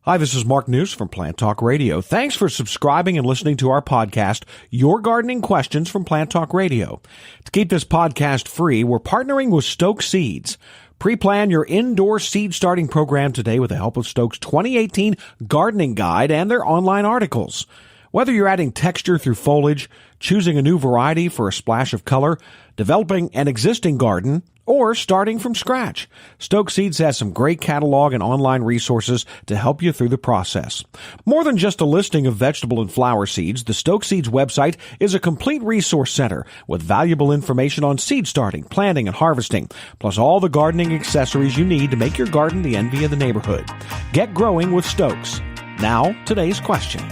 Hi, this is Mark News from Plant Talk Radio. Thanks for subscribing and listening to our podcast, Your Gardening Questions from Plant Talk Radio. To keep this podcast free, we're partnering with Stoke Seeds. Pre-plan your indoor seed starting program today with the help of Stoke's 2018 Gardening Guide and their online articles. Whether you're adding texture through foliage, choosing a new variety for a splash of color, developing an existing garden, or starting from scratch, Stoke Seeds has some great catalog and online resources to help you through the process. More than just a listing of vegetable and flower seeds, the Stoke Seeds website is a complete resource center with valuable information on seed starting, planting, and harvesting, plus all the gardening accessories you need to make your garden the envy of the neighborhood. Get growing with Stokes. Now, today's question.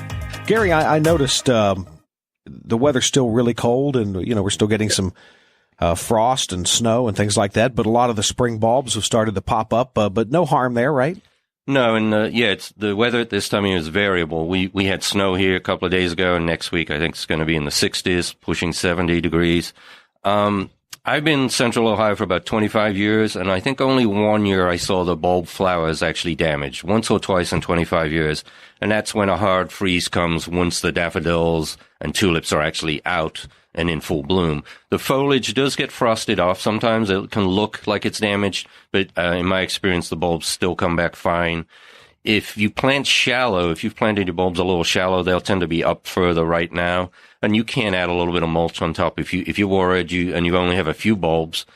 Gary, I noticed the weather's still really cold, and we're still getting some frost and snow and things like that, but a lot of the spring bulbs have started to pop up, but no harm there, right? No, and it's the weather at this time of year is variable. We had snow here a couple of days ago, and next week I think it's going to be in the 60s, pushing 70 degrees. I've been in Central Ohio for about 25 years, and I think only one year I saw the bulb flowers actually damaged, once or twice in 25 years, and that's when a hard freeze comes once the daffodils and tulips are actually out and in full bloom. The foliage does get frosted off. Sometimes it can look like it's damaged, but in my experience, the bulbs still come back fine. If you plant shallow, if you've planted your bulbs a little shallow, they'll tend to be up further right now. And you can add a little bit of mulch on top if you're worried and you only have a few bulbs.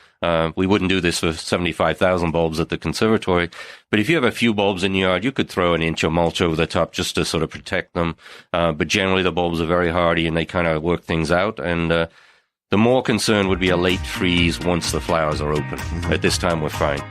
We wouldn't do this for 75,000 bulbs at the conservatory. But if you have a few bulbs in your yard, you could throw an inch of mulch over the top just to sort of protect them. But generally the bulbs are very hardy and they kind of work things out. And the more concern would be a late freeze once the flowers are open. At this time, we're fine.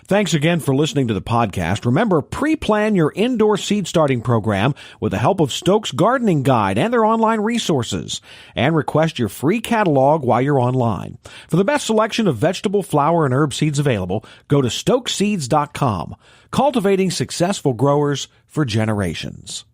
Thanks again for listening to the podcast. Remember, pre-plan your indoor seed starting program with the help of Stoke's Gardening Guide and their online resources. And request your free catalog while you're online. For the best selection of vegetable, flower, and herb seeds available, go to stokeseeds.com. Cultivating successful growers for generations.